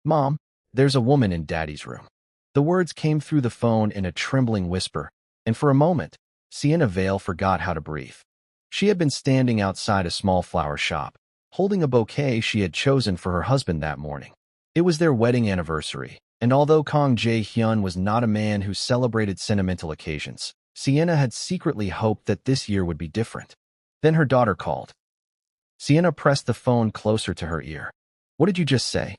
Mom, there's a woman in Daddy's room. The words came through the phone in a trembling whisper, and for a moment, Sienna Vale forgot how to breathe. She had been standing outside a small flower shop, holding a bouquet she had chosen for her husband that morning. It was their wedding anniversary, and although Kang Jae-hyun was not a man who celebrated sentimental occasions, Sienna had secretly hoped that this year would be different. Then her daughter called. Sienna pressed the phone closer to her ear. "What did you just say?"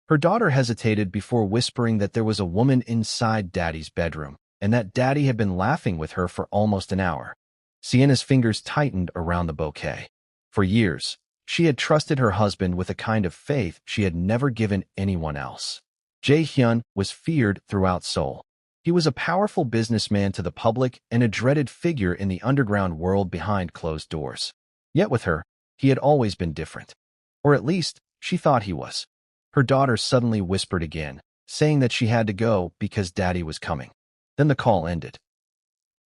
Her daughter hesitated before whispering that there was a woman inside Daddy's bedroom, and that Daddy had been laughing with her for almost an hour. Sienna's fingers tightened around the bouquet. For years, she had trusted her husband with a kind of faith she had never given anyone else. Jae-hyun was feared throughout Seoul. He was a powerful businessman to the public and a dreaded figure in the underground world behind closed doors. Yet with her, he had always been different. Or at least, she thought he was. Her daughter suddenly whispered again, saying that she had to go because Daddy was coming. Then the call ended.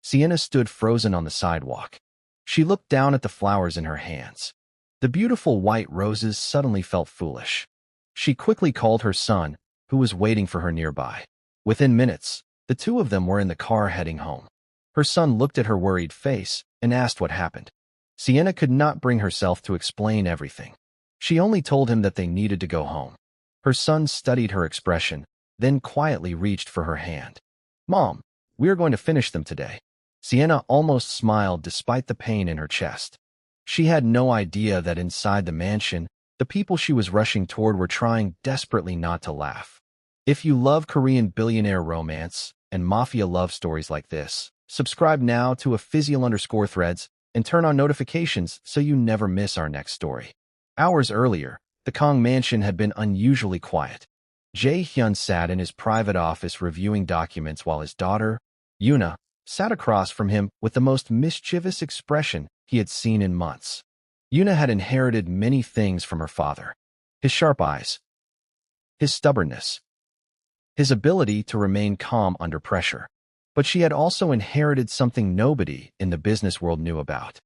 Sienna stood frozen on the sidewalk. She looked down at the flowers in her hands. The beautiful white roses suddenly felt foolish. She quickly called her son, who was waiting for her nearby. Within minutes, the two of them were in the car heading home. Her son looked at her worried face and asked what happened. Sienna could not bring herself to explain everything. She only told him that they needed to go home. Her son studied her expression, then quietly reached for her hand. "Mom, we are going to finish them today." Sienna almost smiled despite the pain in her chest. She had no idea that inside the mansion, the people she was rushing toward were trying desperately not to laugh. If you love Korean billionaire romance and mafia love stories like this, subscribe now to @Physial_Threads and turn on notifications so you never miss our next story. Hours earlier, the Kang mansion had been unusually quiet. Jae-hyun sat in his private office reviewing documents while his daughter, Yuna, sat across from him with the most mischievous expression he had seen in months. Yuna had inherited many things from her father. His sharp eyes, his stubbornness, his ability to remain calm under pressure. But she had also inherited something nobody in the business world knew about.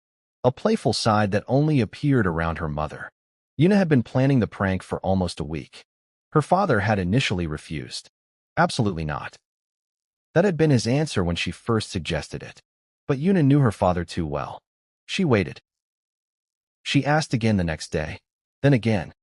A playful side that only appeared around her mother. Yuna had been planning the prank for almost a week. Her father had initially refused. Absolutely not. That had been his answer when she first suggested it. But Yuna knew her father too well. She waited. She asked again the next day, then again.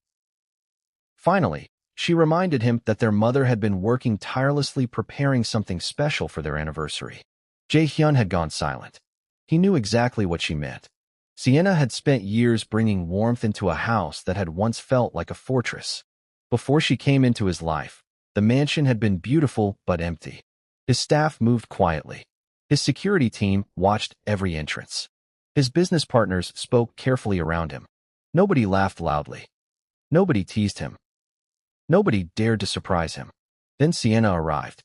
Finally, she reminded him that their mother had been working tirelessly preparing something special for their anniversary. Jae-hyun had gone silent. He knew exactly what she meant. Sienna had spent years bringing warmth into a house that had once felt like a fortress. Before she came into his life, the mansion had been beautiful but empty. His staff moved quietly. His security team watched every entrance. His business partners spoke carefully around him. Nobody laughed loudly. Nobody teased him. Nobody dared to surprise him. Then Sienna arrived.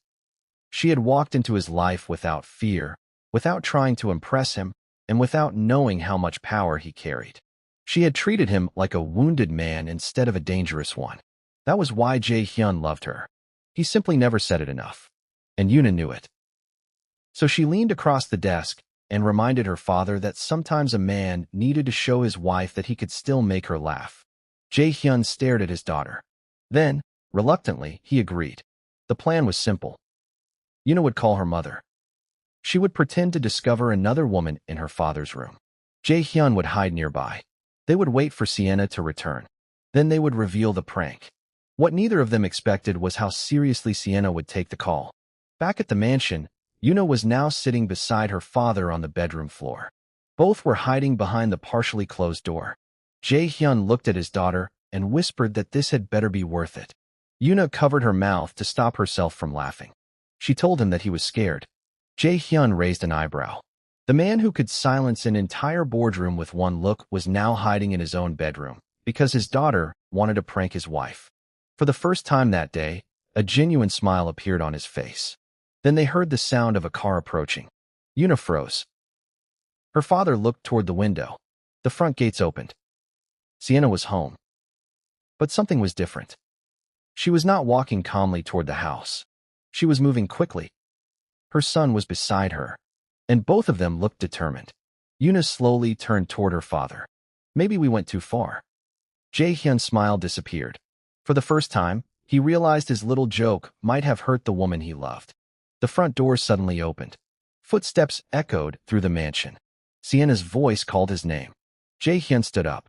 She had walked into his life without fear, without trying to impress him, and without knowing how much power he carried. She had treated him like a wounded man instead of a dangerous one. That was why Jae-hyun loved her. He simply never said it enough. And Yuna knew it. So she leaned across the desk and reminded her father that sometimes a man needed to show his wife that he could still make her laugh. Jae-hyun stared at his daughter. Then, reluctantly, he agreed. The plan was simple. Yuna would call her mother. She would pretend to discover another woman in her father's room. Jae-hyun would hide nearby. They would wait for Sienna to return. Then they would reveal the prank. What neither of them expected was how seriously Sienna would take the call. Back at the mansion, Yuna was now sitting beside her father on the bedroom floor. Both were hiding behind the partially closed door. Jae-hyun looked at his daughter and whispered that this had better be worth it. Yuna covered her mouth to stop herself from laughing. She told him that he was scared. Jae-hyun raised an eyebrow. The man who could silence an entire boardroom with one look was now hiding in his own bedroom, because his daughter wanted to prank his wife. For the first time that day, a genuine smile appeared on his face. Then they heard the sound of a car approaching. Yuna froze. Her father looked toward the window. The front gates opened. Sienna was home. But something was different. She was not walking calmly toward the house. She was moving quickly. Her son was beside her, and both of them looked determined. Yuna slowly turned toward her father. Maybe we went too far. Jae-hyun's smile disappeared. For the first time, He realized his little joke might have hurt the woman he loved. The front door suddenly opened. Footsteps echoed through the mansion. Sienna's voice called his name. Jae-hyun stood up.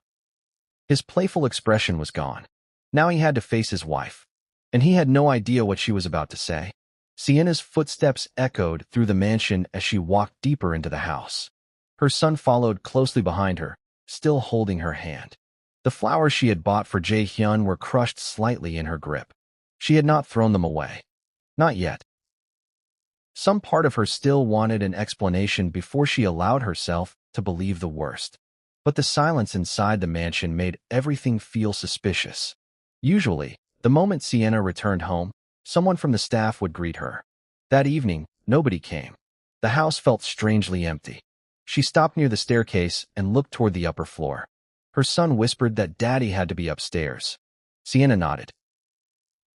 His playful expression was gone. Now he had to face his wife. And he had no idea what she was about to say. Sienna's footsteps echoed through the mansion as she walked deeper into the house. Her son followed closely behind her, still holding her hand. The flowers she had bought for Jae-hyun were crushed slightly in her grip. She had not thrown them away. Not yet. Some part of her still wanted an explanation before she allowed herself to believe the worst. But the silence inside the mansion made everything feel suspicious. Usually, the moment Sienna returned home, someone from the staff would greet her. That evening, nobody came. The house felt strangely empty. She stopped near the staircase and looked toward the upper floor. Her son whispered that Daddy had to be upstairs. Sienna nodded.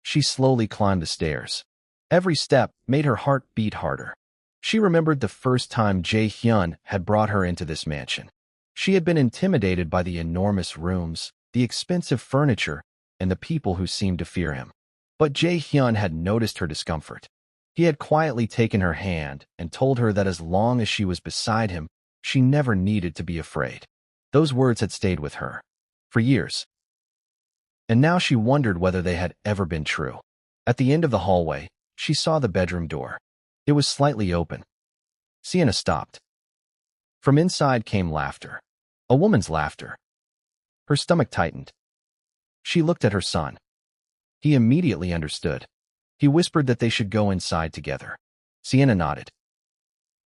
She slowly climbed the stairs. Every step made her heart beat harder. She remembered the first time Jae-hyun had brought her into this mansion. She had been intimidated by the enormous rooms, the expensive furniture, and the people who seemed to fear him. But Jae-hyun had noticed her discomfort. He had quietly taken her hand and told her that as long as she was beside him, she never needed to be afraid. Those words had stayed with her for years. And now she wondered whether they had ever been true. At the end of the hallway, she saw the bedroom door. It was slightly open. Sienna stopped. From inside came laughter. A woman's laughter. Her stomach tightened. She looked at her son. He immediately understood. He whispered that they should go inside together. Sienna nodded.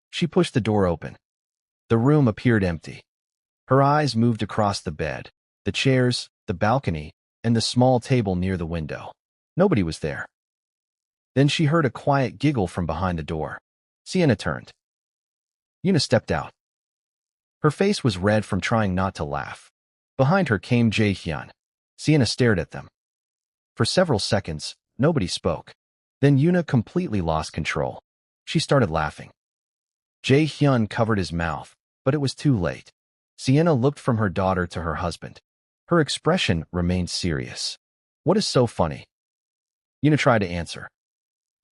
She pushed the door open. The room appeared empty. Her eyes moved across the bed, the chairs, the balcony, and the small table near the window. Nobody was there. Then she heard a quiet giggle from behind the door. Sienna turned. Yuna stepped out. Her face was red from trying not to laugh. Behind her came Jae-hyun. Sienna stared at them. For several seconds, nobody spoke. Then Yuna completely lost control. She started laughing. Jae-hyun covered his mouth, but it was too late. Sienna looked from her daughter to her husband. Her expression remained serious. What is so funny? Yuna tried to answer.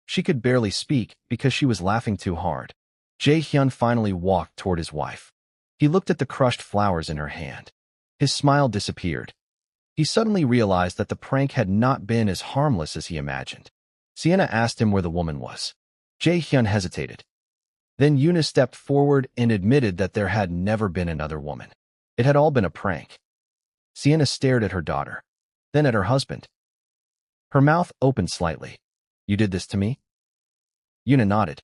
She could barely speak because she was laughing too hard. Jae-hyun finally walked toward his wife. He looked at the crushed flowers in her hand. His smile disappeared. He suddenly realized that the prank had not been as harmless as he imagined. Sienna asked him where the woman was. Jae-hyun hesitated. Then Yuna stepped forward and admitted that there had never been another woman. It had all been a prank. Sienna stared at her daughter, then at her husband. Her mouth opened slightly. You did this to me? Yuna nodded.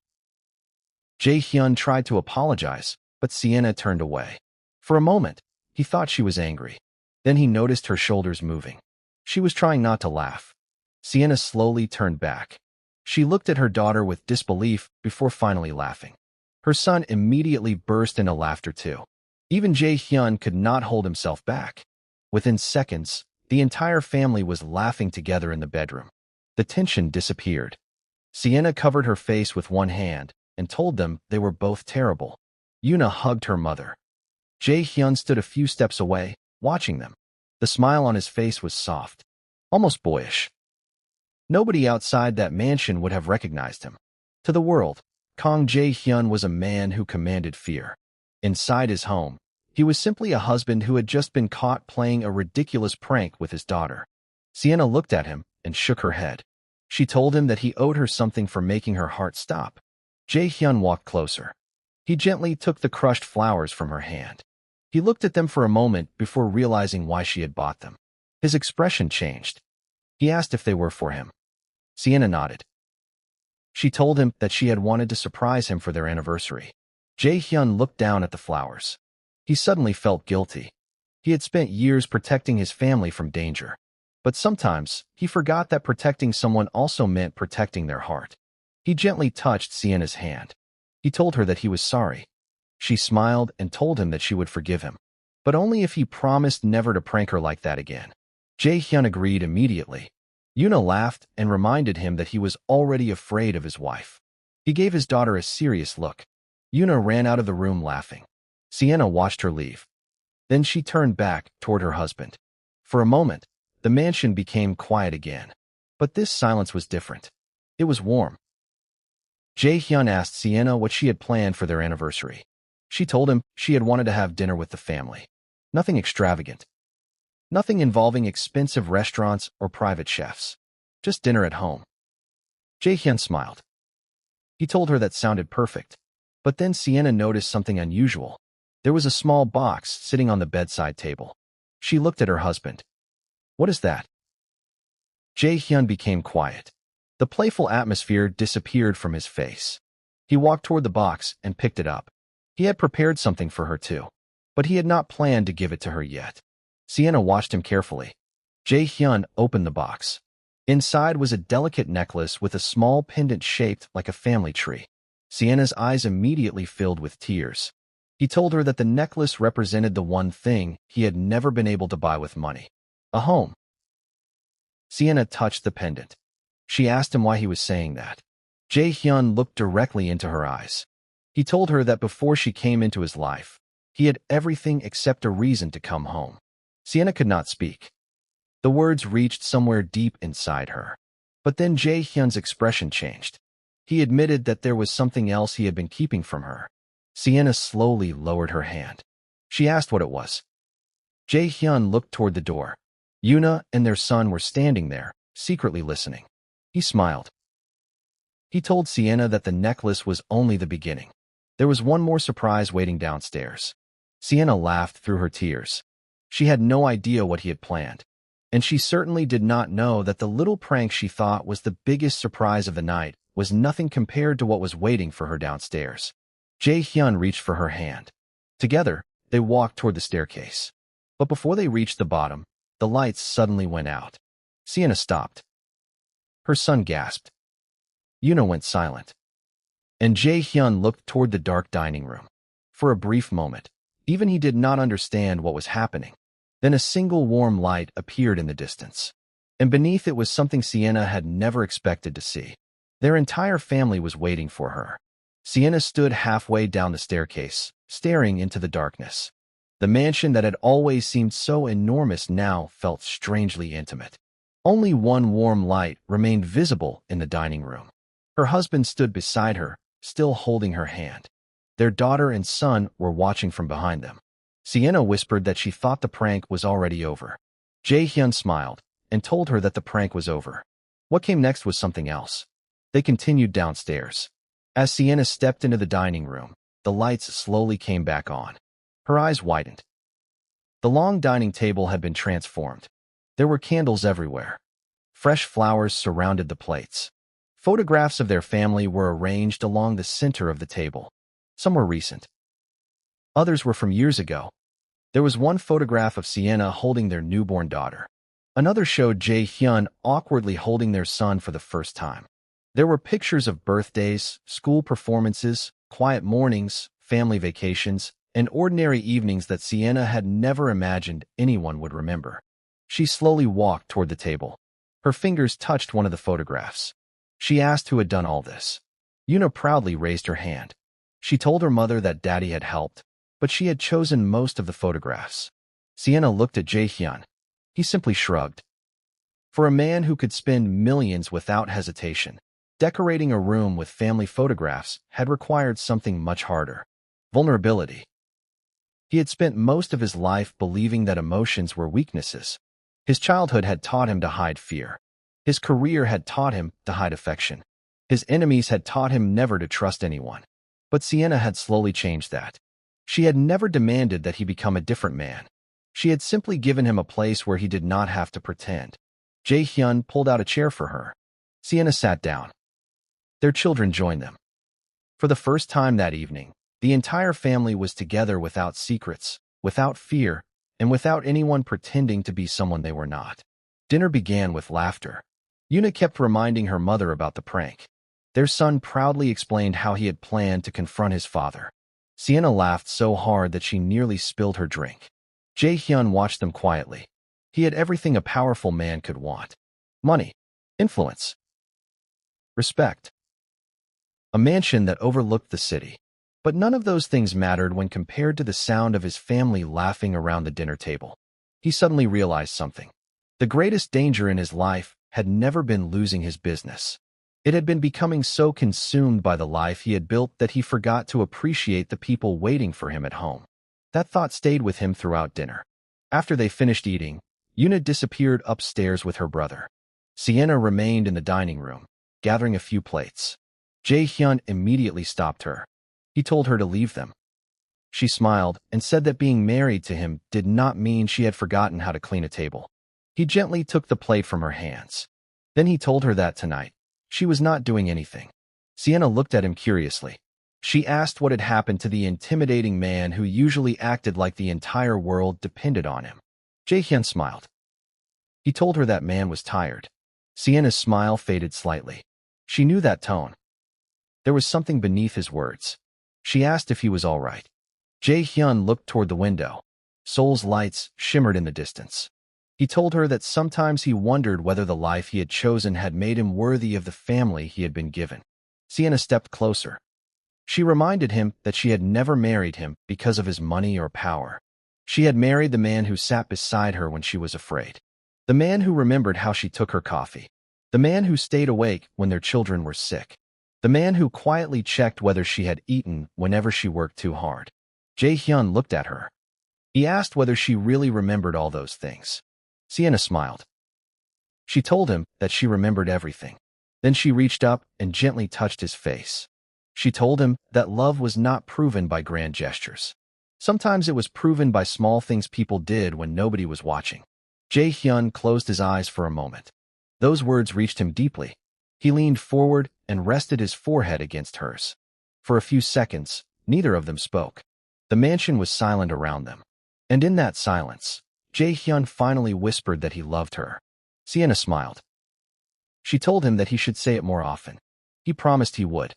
Jae-hyun tried to apologize, but Sienna turned away. For a moment, he thought she was angry. Then he noticed her shoulders moving. She was trying not to laugh. Sienna slowly turned back. She looked at her daughter with disbelief before finally laughing. Her son immediately burst into laughter too. Even Jae-hyun could not hold himself back. Within seconds, the entire family was laughing together in the bedroom. The tension disappeared. Sienna covered her face with one hand and told them they were both terrible. Yuna hugged her mother. Jae-hyun stood a few steps away, watching them. The smile on his face was soft, almost boyish. Nobody outside that mansion would have recognized him. To the world, Kang Jae-hyun was a man who commanded fear. Inside his home, he was simply a husband who had just been caught playing a ridiculous prank with his daughter. Sienna looked at him and shook her head. She told him that he owed her something for making her heart stop. Jae-hyun walked closer. He gently took the crushed flowers from her hand. He looked at them for a moment before realizing why she had bought them. His expression changed. He asked if they were for him. Sienna nodded. She told him that she had wanted to surprise him for their anniversary. Jae-hyun looked down at the flowers. He suddenly felt guilty. He had spent years protecting his family from danger. But sometimes, he forgot that protecting someone also meant protecting their heart. He gently touched Sienna's hand. He told her that he was sorry. She smiled and told him that she would forgive him, but only if he promised never to prank her like that again. Jae-hyun agreed immediately. Yuna laughed and reminded him that he was already afraid of his wife. He gave his daughter a serious look. Yuna ran out of the room laughing. Sienna watched her leave. Then she turned back toward her husband. For a moment, the mansion became quiet again. But this silence was different. It was warm. Jae-hyun asked Sienna what she had planned for their anniversary. She told him she had wanted to have dinner with the family. Nothing extravagant. Nothing involving expensive restaurants or private chefs. Just dinner at home. Jae-hyun smiled. He told her that sounded perfect. But then Sienna noticed something unusual. There was a small box sitting on the bedside table. She looked at her husband. What is that? Jae-hyun became quiet. The playful atmosphere disappeared from his face. He walked toward the box and picked it up. He had prepared something for her too, but he had not planned to give it to her yet. Sienna watched him carefully. Jae-hyun opened the box. Inside was a delicate necklace with a small pendant shaped like a family tree. Sienna's eyes immediately filled with tears. He told her that the necklace represented the one thing he had never been able to buy with money: a home. Sienna touched the pendant. She asked him why he was saying that. Jae-hyun looked directly into her eyes. He told her that before she came into his life, he had everything except a reason to come home. Sienna could not speak. The words reached somewhere deep inside her. But then Jae-hyun's expression changed. He admitted that there was something else he had been keeping from her. Sienna slowly lowered her hand. She asked what it was. Jae-hyun looked toward the door. Yuna and their son were standing there, secretly listening. He smiled. He told Sienna that the necklace was only the beginning. There was one more surprise waiting downstairs. Sienna laughed through her tears. She had no idea what he had planned. And she certainly did not know that the little prank she thought was the biggest surprise of the night was nothing compared to what was waiting for her downstairs. Jae-hyun reached for her hand. Together, they walked toward the staircase. But before they reached the bottom, the lights suddenly went out. Sienna stopped. Her son gasped. Yuna went silent. And Jae-hyun looked toward the dark dining room. For a brief moment, even he did not understand what was happening. Then a single warm light appeared in the distance. And beneath it was something Sienna had never expected to see. Their entire family was waiting for her. Sienna stood halfway down the staircase, staring into the darkness. The mansion that had always seemed so enormous now felt strangely intimate. Only one warm light remained visible in the dining room. Her husband stood beside her, still holding her hand. Their daughter and son were watching from behind them. Sienna whispered that she thought the prank was already over. Jae-hyun smiled and told her that the prank was over. What came next was something else. They continued downstairs. As Sienna stepped into the dining room, the lights slowly came back on. Her eyes widened. The long dining table had been transformed. There were candles everywhere. Fresh flowers surrounded the plates. Photographs of their family were arranged along the center of the table. Some were recent. Others were from years ago. There was one photograph of Sienna holding their newborn daughter. Another showed Jae-hyun awkwardly holding their son for the first time. There were pictures of birthdays, school performances, quiet mornings, family vacations, and ordinary evenings that Sienna had never imagined anyone would remember. She slowly walked toward the table. Her fingers touched one of the photographs. She asked who had done all this. Yuna proudly raised her hand. She told her mother that Daddy had helped, but she had chosen most of the photographs. Sienna looked at Jae-hyun. He simply shrugged. For a man who could spend millions without hesitation, decorating a room with family photographs had required something much harder: vulnerability. He had spent most of his life believing that emotions were weaknesses. His childhood had taught him to hide fear. His career had taught him to hide affection. His enemies had taught him never to trust anyone. But Sienna had slowly changed that. She had never demanded that he become a different man. She had simply given him a place where he did not have to pretend. Jae-hyun pulled out a chair for her. Sienna sat down. Their children joined them. For the first time that evening, the entire family was together without secrets, without fear, and without anyone pretending to be someone they were not. Dinner began with laughter. Yuna kept reminding her mother about the prank. Their son proudly explained how he had planned to confront his father. Sienna laughed so hard that she nearly spilled her drink. Jae-hyun watched them quietly. He had everything a powerful man could want: money, influence, respect, a mansion that overlooked the city. But none of those things mattered when compared to the sound of his family laughing around the dinner table. He suddenly realized something. The greatest danger in his life had never been losing his business. It had been becoming so consumed by the life he had built that he forgot to appreciate the people waiting for him at home. That thought stayed with him throughout dinner. After they finished eating, Yuna disappeared upstairs with her brother. Sienna remained in the dining room, gathering a few plates. Jae-hyun immediately stopped her. He told her to leave them. She smiled and said that being married to him did not mean she had forgotten how to clean a table. He gently took the plate from her hands. Then he told her that tonight, she was not doing anything. Sienna looked at him curiously. She asked what had happened to the intimidating man who usually acted like the entire world depended on him. Jae-hyun smiled. He told her that man was tired. Sienna's smile faded slightly. She knew that tone. There was something beneath his words. She asked if he was all right. Jae-hyun looked toward the window. Seoul's lights shimmered in the distance. He told her that sometimes he wondered whether the life he had chosen had made him worthy of the family he had been given. Sienna stepped closer. She reminded him that she had never married him because of his money or power. She had married the man who sat beside her when she was afraid. The man who remembered how she took her coffee. The man who stayed awake when their children were sick. The man who quietly checked whether she had eaten whenever she worked too hard. Jae-hyun looked at her. He asked whether she really remembered all those things. Sienna smiled. She told him that she remembered everything. Then she reached up and gently touched his face. She told him that love was not proven by grand gestures. Sometimes it was proven by small things people did when nobody was watching. Jae-hyun closed his eyes for a moment. Those words reached him deeply. He leaned forward and rested his forehead against hers. For a few seconds, neither of them spoke. The mansion was silent around them. And in that silence, Jae-hyun finally whispered that he loved her. Sienna smiled. She told him that he should say it more often. He promised he would.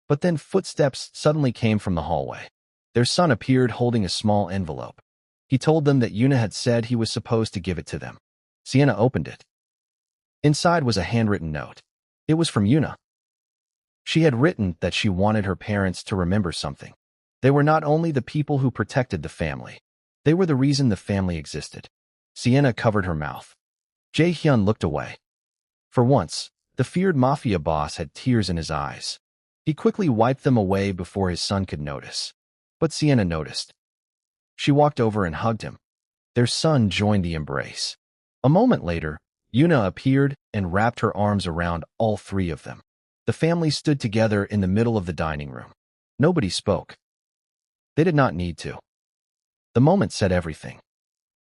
But then footsteps suddenly came from the hallway. Their son appeared holding a small envelope. He told them that Yuna had said he was supposed to give it to them. Sienna opened it. Inside was a handwritten note. It was from Yuna. She had written that she wanted her parents to remember something. They were not only the people who protected the family. They were the reason the family existed. Sienna covered her mouth. Jae-hyun looked away. For once, the feared Mafia boss had tears in his eyes. He quickly wiped them away before his son could notice. But Sienna noticed. She walked over and hugged him. Their son joined the embrace. A moment later, Yuna appeared and wrapped her arms around all three of them. The family stood together in the middle of the dining room. Nobody spoke. They did not need to. The moment said everything.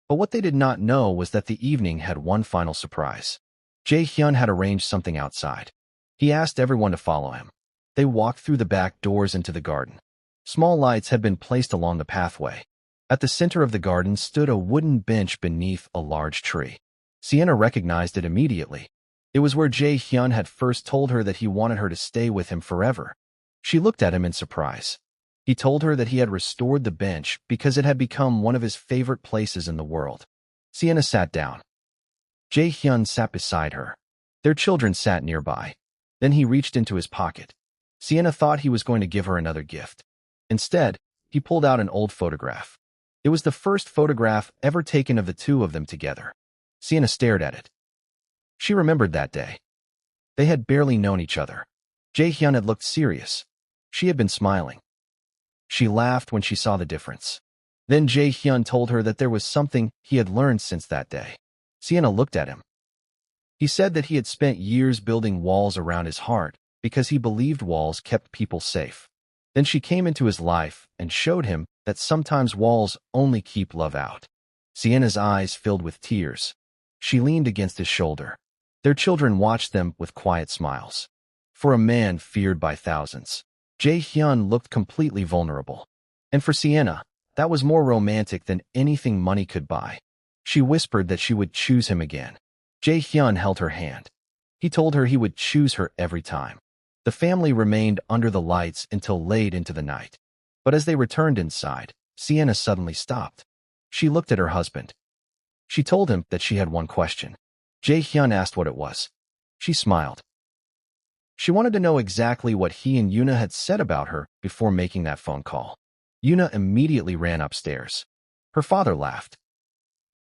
But what they did not know was that the evening had one final surprise. Jae-hyun had arranged something outside. He asked everyone to follow him. They walked through the back doors into the garden. Small lights had been placed along the pathway. At the center of the garden stood a wooden bench beneath a large tree. Sienna recognized it immediately. It was where Jae-hyun had first told her that he wanted her to stay with him forever. She looked at him in surprise. He told her that he had restored the bench because it had become one of his favorite places in the world. Sienna sat down. Jae-hyun sat beside her. Their children sat nearby. Then he reached into his pocket. Sienna thought he was going to give her another gift. Instead, he pulled out an old photograph. It was the first photograph ever taken of the two of them together. Sienna stared at it. She remembered that day. They had barely known each other. Jae-hyun had looked serious. She had been smiling. She laughed when she saw the difference. Then Jae-hyun told her that there was something he had learned since that day. Sienna looked at him. He said that he had spent years building walls around his heart because he believed walls kept people safe. Then she came into his life and showed him that sometimes walls only keep love out. Sienna's eyes filled with tears. She leaned against his shoulder. Their children watched them with quiet smiles. For a man feared by thousands, Jae-hyun looked completely vulnerable. And for Sienna, that was more romantic than anything money could buy. She whispered that she would choose him again. Jae-hyun held her hand. He told her he would choose her every time. The family remained under the lights until late into the night. But as they returned inside, Sienna suddenly stopped. She looked at her husband. She told him that she had one question. Jae-hyun asked what it was. She smiled. She wanted to know exactly what he and Yuna had said about her before making that phone call. Yuna immediately ran upstairs. Her father laughed.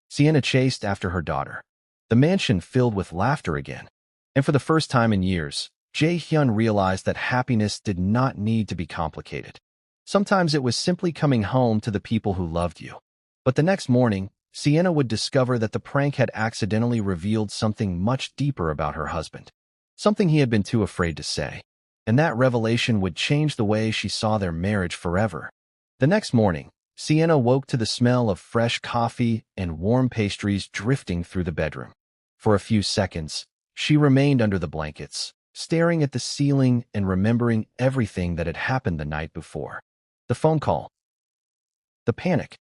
Sienna chased after her daughter. The mansion filled with laughter again. And for the first time in years, Jae-hyun realized that happiness did not need to be complicated. Sometimes it was simply coming home to the people who loved you. But the next morning, Sienna would discover that the prank had accidentally revealed something much deeper about her husband. Something he had been too afraid to say. And that revelation would change the way she saw their marriage forever. The next morning, Sienna woke to the smell of fresh coffee and warm pastries drifting through the bedroom. For a few seconds, she remained under the blankets, staring at the ceiling and remembering everything that had happened the night before. The phone call. The panic.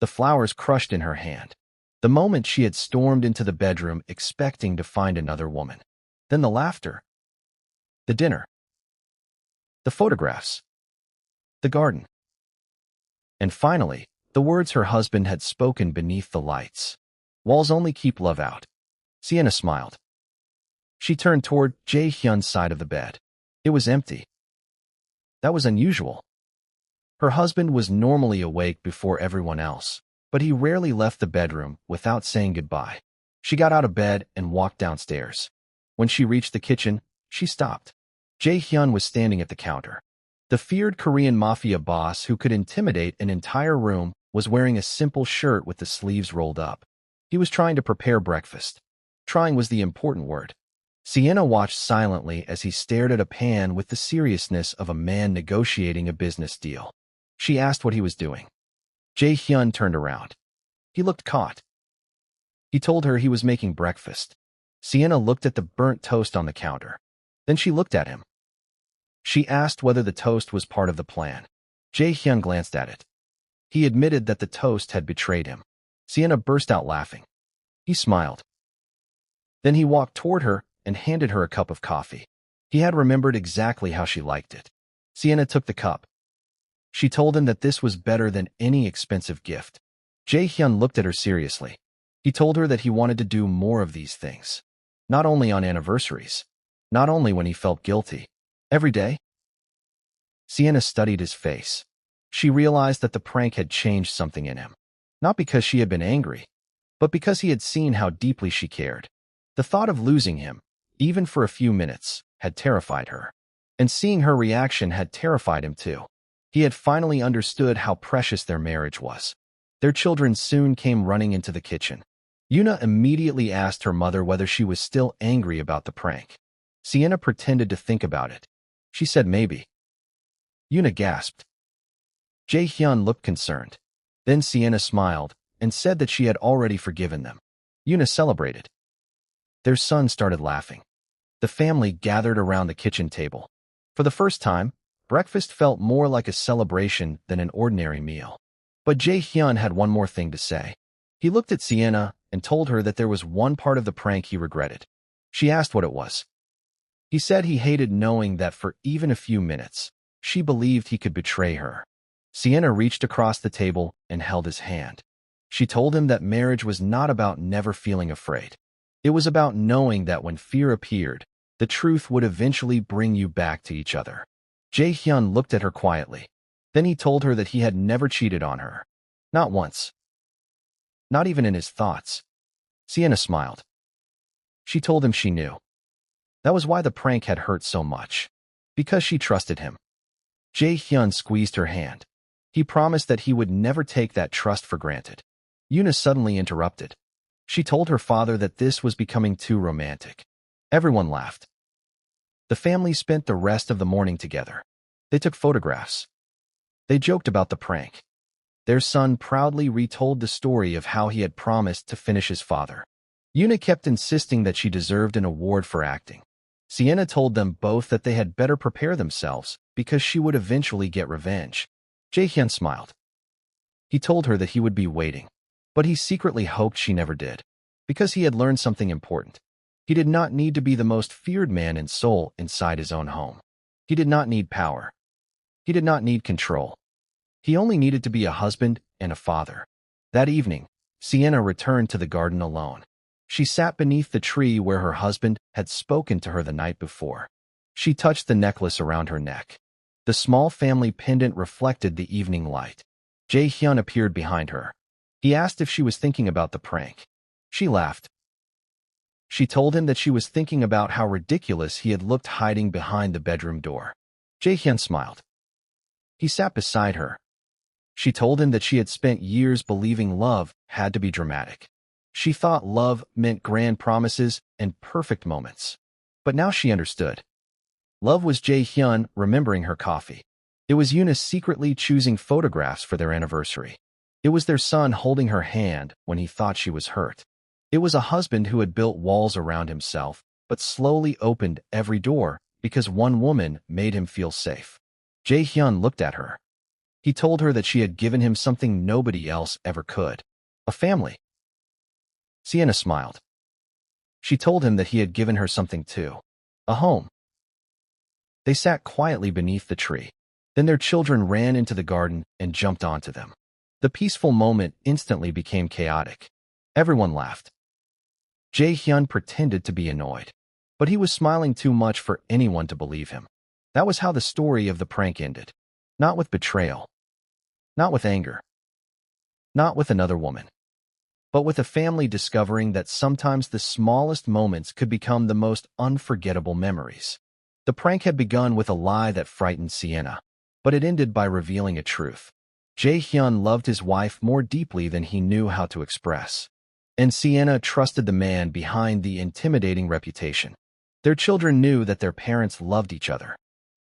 The flowers crushed in her hand. The moment she had stormed into the bedroom expecting to find another woman. Then the laughter. The dinner. The photographs. The garden. And finally, the words her husband had spoken beneath the lights. Walls only keep love out. Sienna smiled. She turned toward Jae-hyun's side of the bed. It was empty. That was unusual. Her husband was normally awake before everyone else, but he rarely left the bedroom without saying goodbye. She got out of bed and walked downstairs. When she reached the kitchen, she stopped. Jae-hyun was standing at the counter. The feared Korean Mafia boss who could intimidate an entire room was wearing a simple shirt with the sleeves rolled up. He was trying to prepare breakfast. Trying was the important word. Sienna watched silently as he stared at a pan with the seriousness of a man negotiating a business deal. She asked what he was doing. Jae-hyun turned around. He looked caught. He told her he was making breakfast. Sienna looked at the burnt toast on the counter. Then she looked at him. She asked whether the toast was part of the plan. Jae-hyun glanced at it. He admitted that the toast had betrayed him. Sienna burst out laughing. He smiled. Then he walked toward her and handed her a cup of coffee. He had remembered exactly how she liked it. Sienna took the cup. She told him that this was better than any expensive gift. Jae-hyun looked at her seriously. He told her that he wanted to do more of these things. Not only on anniversaries. Not only when he felt guilty. Every day. Sienna studied his face. She realized that the prank had changed something in him. Not because she had been angry, but because he had seen how deeply she cared. The thought of losing him, even for a few minutes, had terrified her. And seeing her reaction had terrified him too. He had finally understood how precious their marriage was. Their children soon came running into the kitchen. Yuna immediately asked her mother whether she was still angry about the prank. Sienna pretended to think about it. She said maybe. Yuna gasped. Jae-hyun looked concerned. Then Sienna smiled and said that she had already forgiven them. Yuna celebrated. Their son started laughing. The family gathered around the kitchen table. For the first time, breakfast felt more like a celebration than an ordinary meal. But Jae-hyun had one more thing to say. He looked at Sienna and told her that there was one part of the prank he regretted. She asked what it was. He said he hated knowing that for even a few minutes, she believed he could betray her. Sienna reached across the table and held his hand. She told him that marriage was not about never feeling afraid. It was about knowing that when fear appeared, the truth would eventually bring you back to each other. Jae-hyun looked at her quietly. Then he told her that he had never cheated on her. Not once. Not even in his thoughts. Sienna smiled. She told him she knew. That was why the prank had hurt so much. Because she trusted him. Jae-hyun squeezed her hand. He promised that he would never take that trust for granted. Yuna suddenly interrupted. She told her father that this was becoming too romantic. Everyone laughed. The family spent the rest of the morning together. They took photographs. They joked about the prank. Their son proudly retold the story of how he had promised to finish his father. Yuna kept insisting that she deserved an award for acting. Sienna told them both that they had better prepare themselves because she would eventually get revenge. Jae-hyun smiled. He told her that he would be waiting, but he secretly hoped she never did, because he had learned something important. He did not need to be the most feared man in Seoul inside his own home. He did not need power. He did not need control. He only needed to be a husband and a father. That evening, Sienna returned to the garden alone. She sat beneath the tree where her husband had spoken to her the night before. She touched the necklace around her neck. The small family pendant reflected the evening light. Jae-hyun appeared behind her. He asked if she was thinking about the prank. She laughed. She told him that she was thinking about how ridiculous he had looked hiding behind the bedroom door. Jae-hyun smiled. He sat beside her. She told him that she had spent years believing love had to be dramatic. She thought love meant grand promises and perfect moments. But now she understood. Love was Jae-hyun remembering her coffee. It was Eunice secretly choosing photographs for their anniversary. It was their son holding her hand when he thought she was hurt. It was a husband who had built walls around himself, but slowly opened every door because one woman made him feel safe. Jae-hyun looked at her. He told her that she had given him something nobody else ever could. A family. Sienna smiled. She told him that he had given her something too. A home. They sat quietly beneath the tree. Then their children ran into the garden and jumped onto them. The peaceful moment instantly became chaotic. Everyone laughed. Jae-hyun pretended to be annoyed, but he was smiling too much for anyone to believe him. That was how the story of the prank ended. Not with betrayal. Not with anger. Not with another woman. But with a family discovering that sometimes the smallest moments could become the most unforgettable memories. The prank had begun with a lie that frightened Sienna, but it ended by revealing a truth. Jae-hyun loved his wife more deeply than he knew how to express. And Sienna trusted the man behind the intimidating reputation. Their children knew that their parents loved each other.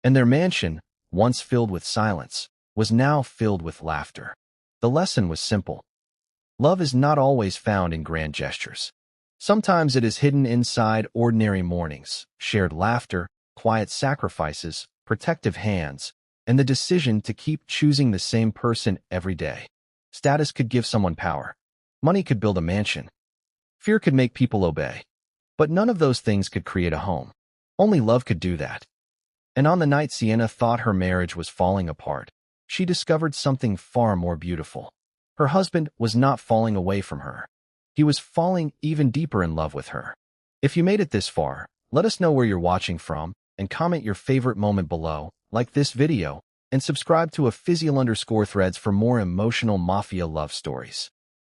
And their mansion, once filled with silence, was now filled with laughter. The lesson was simple. Love is not always found in grand gestures. Sometimes it is hidden inside ordinary mornings, shared laughter, quiet sacrifices, protective hands, and the decision to keep choosing the same person every day. Status could give someone power. Money could build a mansion. Fear could make people obey. But none of those things could create a home. Only love could do that. And on the night Sienna thought her marriage was falling apart, she discovered something far more beautiful. Her husband was not falling away from her. He was falling even deeper in love with her. If you made it this far, let us know where you're watching from and comment your favorite moment below, like this video, and subscribe to @Physial_Threads for more emotional Mafia love stories.